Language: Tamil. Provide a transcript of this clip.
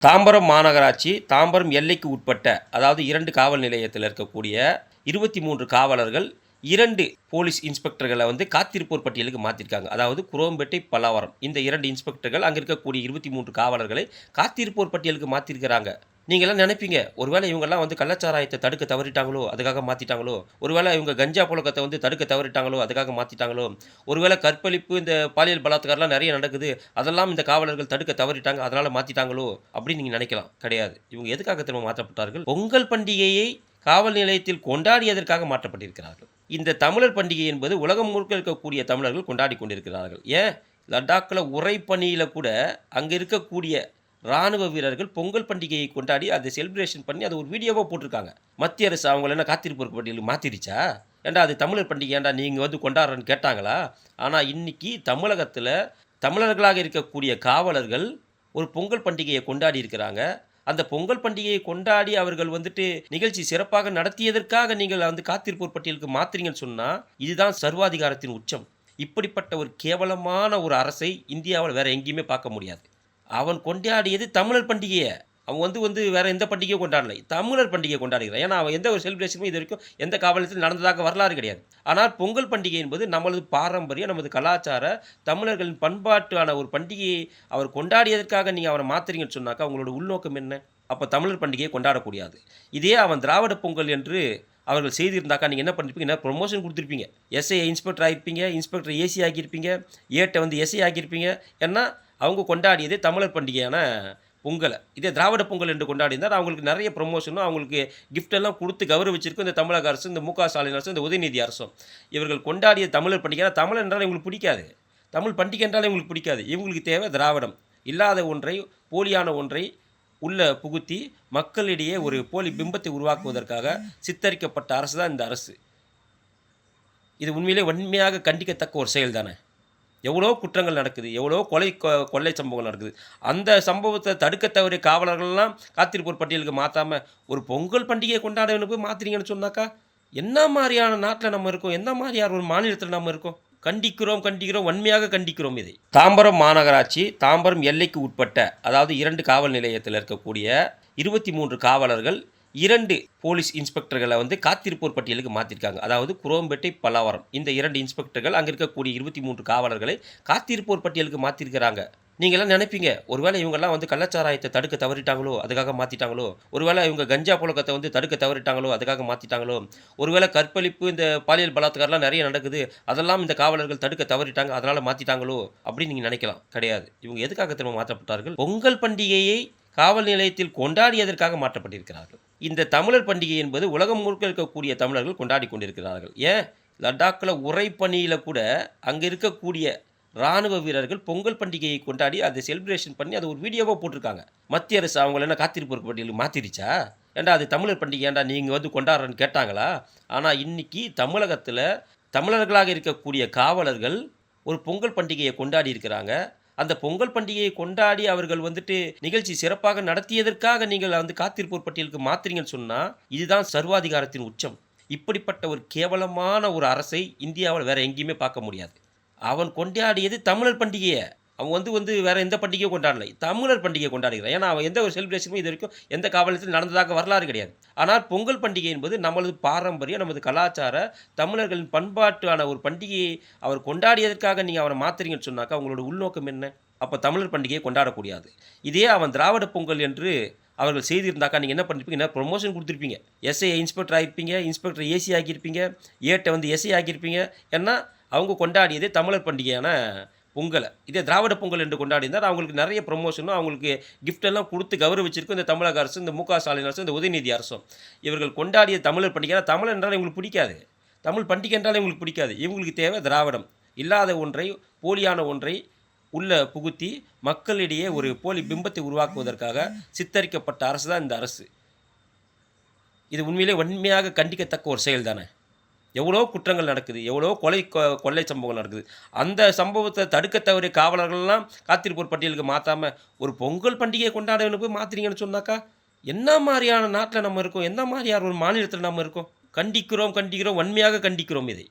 தாம்பரம் மாநகராட்சி தாம்பரம் எல்லைக்கு உட்பட்ட அதாவது 2 காவல் நிலையத்தில் இருக்கக்கூடிய 23 காவலர்கள் 2 போலீஸ் இன்ஸ்பெக்டர்களை காத்திருப்போர் பட்டியலுக்கு மாற்றிருக்காங்க. அதாவது குரோம்பேட்டை, பல்லாவரம் இந்த 2 இன்ஸ்பெக்டர்கள் அங்கே இருக்கக்கூடிய 23 காவலர்களை காத்திருப்போர் பட்டியலுக்கு மாற்றிருக்கிறாங்க. நீங்கள்லாம் நினைப்பீங்க, ஒருவேளை இவங்கெல்லாம் கள்ளச்சாராயத்தை தடுக்க தவறிட்டாங்களோ அதுக்காக மாற்றிட்டாங்களோ, ஒருவேளை இவங்க கஞ்சா புழக்கத்தை தடுக்க தவறிட்டாங்களோ அதுக்காக மாற்றிட்டாங்களோ, ஒருவேளை கற்பழிப்பு இந்த பாலியல் பலாத்காரம்லாம் நிறைய நடக்குது அதெல்லாம் இந்த காவலர்கள் தடுக்க தவறிட்டாங்க அதனால் மாற்றிட்டாங்களோ அப்படின்னு நீங்கள் நினைக்கலாம். கிடையாது. இவங்க எதுக்காக திரும்ப மாற்றப்பட்டார்கள்? பொங்கல் பண்டிகையை காவல் நிலையத்தில் கொண்டாடியதற்காக மாற்றப்பட்டிருக்கிறார்கள். இந்த தமிழர் பண்டிகை என்பது உலகம் முழுக்க இருக்கக்கூடிய தமிழர்கள் கொண்டாடி கொண்டிருக்கிறார்கள். ஏன் லடாக்கில் உறைபனியில் கூட அங்கே இருக்கக்கூடிய ராணுவ வீரர்கள் பொங்கல் பண்டிகையை கொண்டாடி அதை செலிப்ரேஷன் பண்ணி அதை ஒரு வீடியோவாக போட்டிருக்காங்க. மத்திய அரசு அவங்கள என்ன காத்திருப்போர் பட்டியலுக்கு மாற்றிருச்சா? ஏன்டா அது தமிழர் பண்டிகை ஏன்டா நீங்கள் கொண்டாடுறன்னு கேட்டாங்களா? ஆனால் இன்றைக்கி தமிழகத்தில் தமிழர்களாக இருக்கக்கூடிய காவலர்கள் ஒரு பொங்கல் பண்டிகையை கொண்டாடி இருக்கிறாங்க. அந்த பொங்கல் பண்டிகையை கொண்டாடி அவர்கள் நிகழ்ச்சி சிறப்பாக நடத்தியதற்காக நீங்கள் காத்திருப்போர் பட்டியலுக்கு மாற்றுறீங்கன்னு சொன்னால் இதுதான் சர்வாதிகாரத்தின் உச்சம். இப்படிப்பட்ட ஒரு கேவலமான ஒரு அரசை இந்தியாவில் வேறு எங்கேயுமே பார்க்க முடியாது. அவன் கொண்டாடியது தமிழர் பண்டிகையை. அவன் வேறு எந்த பண்டிகையும் கொண்டாடலை, தமிழர் பண்டிகையை கொண்டாடுகிறான். ஏன்னா அவன் எந்த ஒரு செலிப்ரேஷனும் இது வரைக்கும் எந்த காவலத்தில் நடந்ததாக வரலாறு கிடையாது. ஆனால் பொங்கல் பண்டிகை என்பது நமது பாரம்பரியம், நமது கலாச்சார தமிழர்களின் பண்பாட்டான ஒரு பண்டிகையை அவர் கொண்டாடியதற்காக நீங்கள் அவனை மாற்றுறீங்கன்னு சொன்னாக்கா அவங்களோட உள்நோக்கம் என்ன? அப்போ தமிழர் பண்டிகையை கொண்டாடக்கூடாது. இதே அவன் திராவிட பொங்கல் என்று அவர்கள் செய்திருந்தாக்கா நீங்கள் என்ன பண்ணிருப்பீங்க? என்ன ப்ரொமோஷன் கொடுத்துருப்பீங்க. எஸ்ஐ இன்ஸ்பெக்டர் ஆகிருப்பீங்க, இன்ஸ்பெக்டர் ஏசி ஆக்கியிருப்பீங்க, ஏட்டை எஸ்ஐ ஆக்கியிருப்பீங்க. ஏன்னா அவங்க கொண்டாடியதே தமிழர் பண்டிகையான பொங்கலை. இதே திராவிட பொங்கல் என்று கொண்டாடினார் அவங்களுக்கு நிறைய ப்ரொமோஷனும் அவங்களுக்கு கிஃப்டெல்லாம் கொடுத்து கௌரவிச்சிருக்கும் இந்த தமிழக அரசு, இந்த மு க ஸ்டாலின் அரசு, இந்த உதயநிதி அரசும். இவர்கள் கொண்டாடிய தமிழர் பண்டிகை தமிழ் என்றால் இவங்களுக்கு பிடிக்காது, தமிழ் பண்டிகை என்றால் இவங்களுக்கு பிடிக்காது. இவங்களுக்கு தேவை திராவிடம். இல்லாத ஒன்றை, போலியான ஒன்றை உள்ள புகுத்தி மக்களிடையே ஒரு போலி பிம்பத்தை உருவாக்குவதற்காக சித்தரிக்கப்பட்ட அரசு தான் இந்த அரசு. இது உண்மையிலே வன்மையாக கண்டிக்கத்தக்க ஒரு செயல் தானே. எவ்வளோ குற்றங்கள் நடக்குது, எவ்வளோ கொள்ளை சம்பவங்கள் நடக்குது. அந்த சம்பவத்தை தடுக்க தவறிய காவலர்கள்லாம் காத்திருப்போர் பட்டியலுக்கு மாற்றாமல் ஒரு பொங்கல் பண்டிகையை கொண்டாட போய் மாற்றுறீங்கன்னு சொன்னாக்கா என்ன மாதிரியான நாட்டில் நம்ம இருக்கோம்? என்ன மாதிரியான ஒரு மாநிலத்தில் நம்ம இருக்கோம்? கண்டிக்கிறோம், வன்மையாக கண்டிக்கிறோம் இதை. தாம்பரம் மாநகராட்சி தாம்பரம் எல்லைக்கு உட்பட்ட அதாவது 2 காவல் நிலையத்தில் இருக்கக்கூடிய 23 காவலர்கள் 2 போலீஸ் இன்ஸ்பெக்டர்களை காத்திருப்போர் பட்டியலுக்கு மாற்றிருக்காங்க. அதாவது குரோம்பேட்டை, பல்லாவரம் இந்த 2 இன்ஸ்பெக்டர்கள் அங்கே இருக்கக்கூடிய 23 காவலர்களை காத்திருப்போர் பட்டியலுக்கு மாற்றிருக்கிறாங்க. நீங்கள்லாம் நினைப்பீங்க, ஒருவேளை இவங்கெல்லாம் கள்ளச்சாராயத்தை தடுக்க தவறிட்டாங்களோ அதுக்காக மாற்றிட்டாங்களோ, ஒருவேளை இவங்க கஞ்சா புழக்கத்தை தடுக்க தவறிட்டாங்களோ அதுக்காக மாற்றிட்டாங்களோ, ஒருவேளை கற்பழிப்பு இந்த பாலியல் பலாத்காரம்லாம் நிறைய நடக்குது அதெல்லாம் இந்த காவலர்கள் தடுக்க தவறிட்டாங்க அதனால் மாற்றிட்டாங்களோ அப்படின்னு நீங்கள் நினைக்கலாம். கிடையாது. இவங்க எதுக்காக திரும்ப மாற்றப்பட்டார்கள்? பொங்கல் பண்டிகையை காவல் நிலையத்தில் கொண்டாடியதற்காக மாற்றப்பட்டிருக்கிறார்கள். இந்த தமிழர் பண்டிகை என்பது உலகம் முழுக்க இருக்கக்கூடிய தமிழர்கள் கொண்டாடி கொண்டிருக்கிறார்கள். ஏன் லடாக்கில் உறைபனியில் கூட அங்கே இருக்கக்கூடிய ராணுவ வீரர்கள் பொங்கல் பண்டிகையை கொண்டாடி அதை செலிப்ரேஷன் பண்ணி அதை ஒரு வீடியோவாக போட்டிருக்காங்க. மத்திய அரசு அவங்கள என்ன காத்திருப்போர் பட்டியலுக்கு மாற்றிருச்சா? ஏன்டா அது தமிழர் பண்டிகை ஏன்டா நீங்கள் கொண்டாடுறன்னு கேட்டாங்களா? ஆனால் இன்றைக்கி தமிழகத்தில் தமிழர்களாக இருக்கக்கூடிய காவலர்கள் ஒரு பொங்கல் பண்டிகையை கொண்டாடி இருக்கிறாங்க. அந்த பொங்கல் பண்டிகையை கொண்டாடி அவர்கள் நிகழ்ச்சி சிறப்பாக நடத்தியதற்காக நீங்கள் காத்திருப்போர் பட்டியலுக்கு மாற்றுறீங்கன்னு சொன்னால் இதுதான் சர்வாதிகாரத்தின் உச்சம். இப்படிப்பட்ட ஒரு கேவலமான ஒரு அரசை இந்தியாவில் வேறு எங்கேயுமே பார்க்க முடியாது. அவன் கொண்டாடியது தமிழர் பண்டிகையை. அவன் வேறு எந்த பண்டிகையும் கொண்டாடலை, தமிழர் பண்டிகையை கொண்டாடுகிறான். ஏன்னா அவன் எந்த ஒரு செலிப்ரேஷனும் இது வரைக்கும் எந்த காவலத்தில் நடந்ததாக வரலாறு கிடையாது. ஆனால் பொங்கல் பண்டிகை என்பது நமது பாரம்பரியம், நமது கலாச்சார தமிழர்களின் பண்பாட்டான ஒரு பண்டிகையை அவர் கொண்டாடியதற்காக நீங்கள் அவனை மாற்றுறீங்கன்னு சொன்னாக்கா அவங்களோட உள்நோக்கம் என்ன? அப்போ தமிழர் பண்டிகையை கொண்டாடக்கூடாது. இதே அவன் திராவிட பொங்கல் என்று அவர்கள் செய்திருந்தாக்கா நீங்கள் என்ன பண்ணிருப்பீங்க? என்ன ப்ரொமோஷன் கொடுத்துருப்பீங்க. எஸ்ஐ இன்ஸ்பெக்டர் ஆகிருப்பீங்க, இன்ஸ்பெக்டர் ஏசி ஆக்கியிருப்பீங்க, ஏட்டை எஸ்ஐ ஆக்கியிருப்பீங்க. ஏன்னா அவங்க கொண்டாடியதே தமிழர் பண்டிகையான பொங்கலை. இதே திராவிட பொங்கல் என்று கொண்டாடினார் அவங்களுக்கு நிறைய ப்ரொமோஷனும் அவங்களுக்கு கிஃப்டெல்லாம் கொடுத்து கௌரவிச்சிருக்கும் இந்த தமிழக அரசு, இந்த மு க ஸ்டாலின் அரசு, இந்த உதயநிதி அரசும். இவர்கள் கொண்டாடிய தமிழர் பண்டிகை தமிழ் என்றால் இவங்களுக்கு பிடிக்காது, தமிழ் பண்டிகை என்றால் இவங்களுக்கு பிடிக்காது. இவங்களுக்கு தேவை திராவிடம். இல்லாத ஒன்றை, போலியான ஒன்றை உள்ள புகுத்தி மக்களிடையே ஒரு போலி பிம்பத்தை உருவாக்குவதற்காக சித்தரிக்கப்பட்ட அரசு தான் இந்த அரசு. இது உண்மையிலே வன்மையாக கண்டிக்கத்தக்க ஒரு செயல் தானே. எவ்வளோ குற்றங்கள் நடக்குது, எவ்வளோ கொள்ளை சம்பவங்கள் நடக்குது. அந்த சம்பவத்தை தடுக்க தவறிய காவலர்கள்லாம் காத்திருப்போர் பட்டியலுக்கு மாற்றாமல் ஒரு பொங்கல் பண்டிகையை கொண்டாட போய் மாற்றுறீங்கன்னு சொன்னாக்கா என்ன மாதிரியான நாட்டில் நம்ம இருக்கோம்? என்ன மாதிரியான ஒரு மாநிலத்தில் நம்ம இருக்கோம்? கண்டிக்கிறோம், வன்மையாக கண்டிக்கிறோம் இதை.